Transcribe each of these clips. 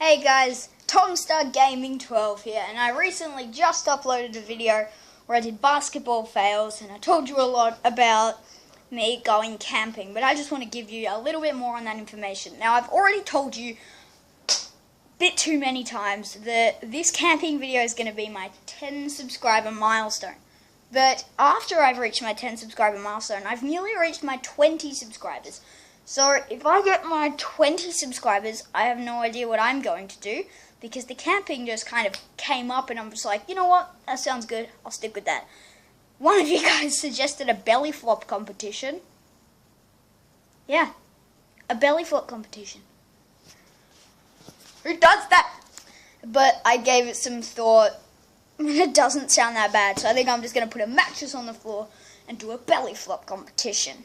Hey guys, Tomstar Gaming 12 here, and I recently just uploaded a video where I did basketball fails, and I told you a lot about me going camping, but I just want to give you a little bit more on that information. Now, I've already told you a bit too many times that this camping video is going to be my 10 subscriber milestone. But after I've reached my 10 subscriber milestone, I've nearly reached my 20 subscribers. So if I get my 20 subscribers, I have no idea what I'm going to do, because the camping just kind of came up and I'm just like, you know what, that sounds good, I'll stick with that. One of you guys suggested a belly flop competition. Yeah, a belly flop competition. Who does that? But I gave it some thought. It doesn't sound that bad, so I think I'm just going to put a mattress on the floor and do a belly flop competition.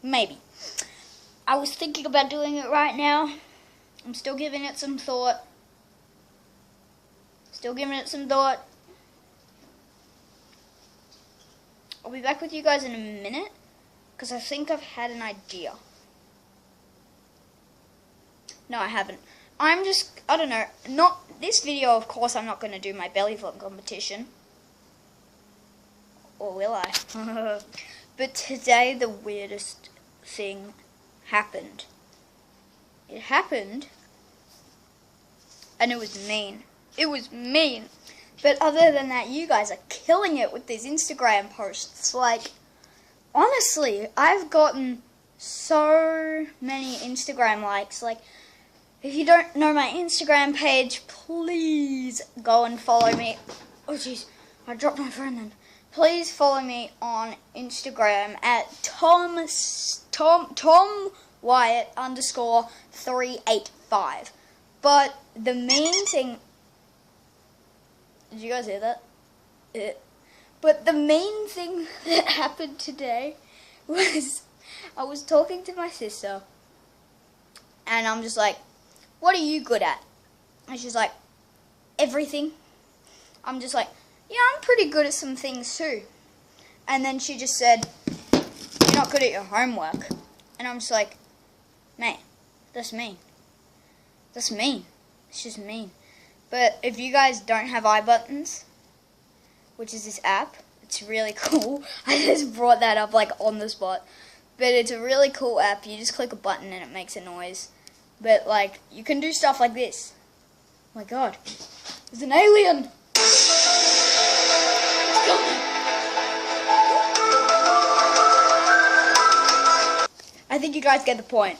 Maybe. I was thinking about doing it right now. I'm still giving it some thought. I'll be back with you guys in a minute, because I think I've had an idea. No, I haven't. I don't know, this video, of course, I'm not going to do my belly flop competition. Or will I? But today, the weirdest thing happened. It happened, and it was mean. It was mean. But other than that, you guys are killing it with these Instagram posts. Like, honestly, I've gotten so many Instagram likes. Like, if you don't know my Instagram page, please go and follow me. Oh, jeez, I dropped my phone then. Please follow me on Instagram at TomWyatt_385. But the main thing... Did you guys hear that? But the main thing that happened today was I was talking to my sister, and I'm just like, what are you good at? And she's like, everything. I'm just like, yeah, I'm pretty good at some things too. And then she just said, you're not good at your homework. And I'm just like, mate, that's mean. That's mean. It's just mean. But if you guys don't have iButtons, which is this app, it's really cool. I just brought that up like on the spot. But it's a really cool app. You just click a button and it makes a noise. But like, you can do stuff like this. Oh my god, there's an alien! I think you guys get the point.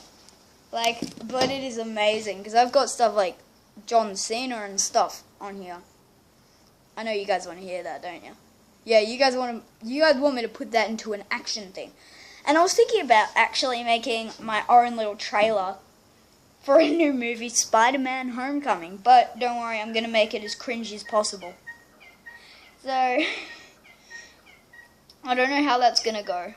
Like, but it is amazing, because I've got stuff like John Cena and stuff on here. I know you guys want to hear that, don't you? Yeah, you guys want me to put that into an action thing. And I was thinking about actually making my own little trailer for a new movie, Spider-Man Homecoming. But don't worry, I'm going to make it as cringy as possible. So, I don't know how that's going to go.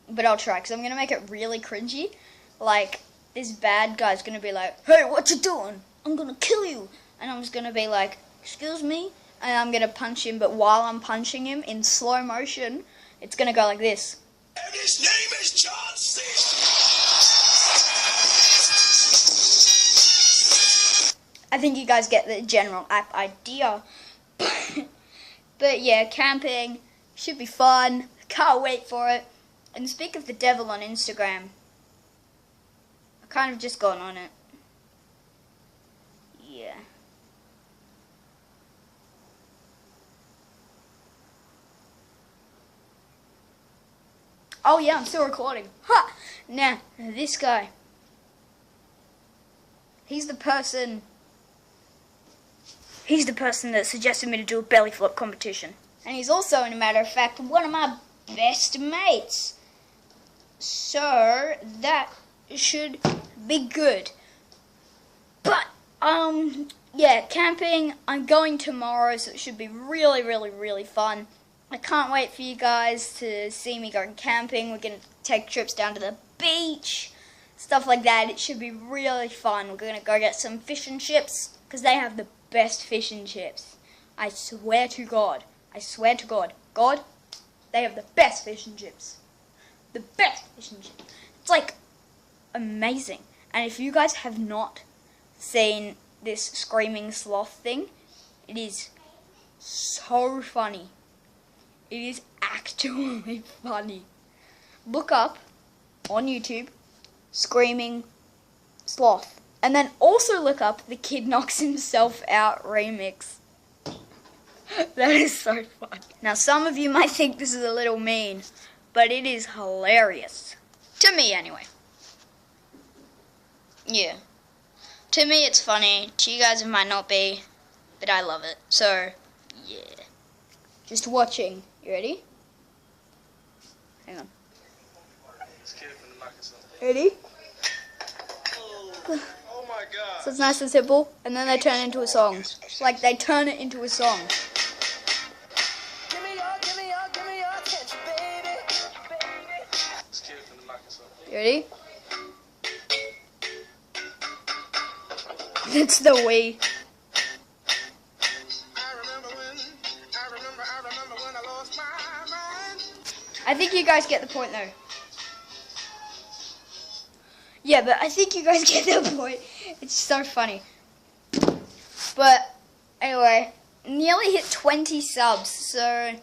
But I'll try, because I'm going to make it really cringy. Like, this bad guy's going to be like, hey, what you doing? I'm going to kill you. And I'm just going to be like, excuse me? And I'm going to punch him, but while I'm punching him, in slow motion, it's going to go like this. And his name is John Cena. I think you guys get the general app idea. But yeah, camping should be fun. Can't wait for it. And speak of the devil on Instagram, I kind of just gone on it. Yeah. Oh yeah, I'm still recording. Ha! Now, this guy. He's the person that suggested me to do a belly flop competition. And he's also, in a matter of fact, one of my best mates. So, that should be good. But, yeah, camping, I'm going tomorrow, so it should be really, really, really fun. I can't wait for you guys to see me going camping. We're going to take trips down to the beach, stuff like that. It should be really fun. We're going to go get some fish and chips, because they have the best fish and chips. I swear to God. I swear to God. God, they have the best fish and chips. The best fish and chips. It's like amazing. And if you guys have not seen this screaming sloth thing, it is so funny. It is actually funny. Look up on YouTube screaming sloth, and then also look up the Kid Knocks Himself Out remix. That is so fun. Now some of you might think this is a little mean, but it is hilarious. To me anyway. Yeah. To me it's funny. To you guys it might not be, but I love it. So, yeah. Just watching. You ready? Hang on. Ready? Oh my god. So it's nice and simple, and then they turn it into a song. Like, they turn it into a song. Give me your attention, baby. You ready? It's the Wii. I remember when I lost my mind. I think you guys get the point, though. Yeah, but I think you guys get the point. It's so funny. But, anyway, nearly hit 20 subs, so...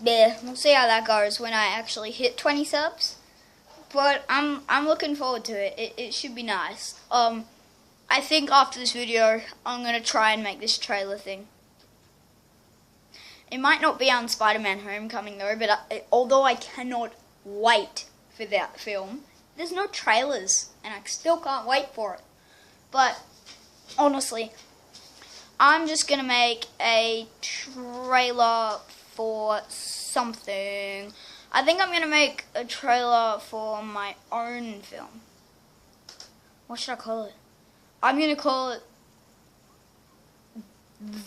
yeah, we'll see how that goes when I actually hit 20 subs. But I'm looking forward to it. It should be nice. I think after this video, I'm going to try and make this trailer thing. It might not be on Spider-Man Homecoming though, but although I cannot wait for that film, there's no trailers, and I still can't wait for it. But, honestly, I'm just going to make a trailer for something. I think I'm going to make a trailer for my own film. What should I call it? I'm going to call it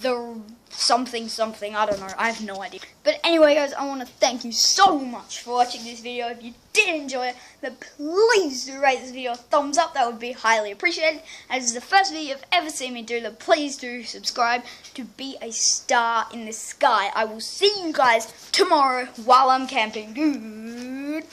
the something, I don't know, I have no idea. But anyway guys, I want to thank you so much for watching this video. If you did enjoy it, then please do rate this video a thumbs up, that would be highly appreciated. As this is the first video you've ever seen me do, then please do subscribe to be a star in the sky. I will see you guys tomorrow while I'm camping. Dude.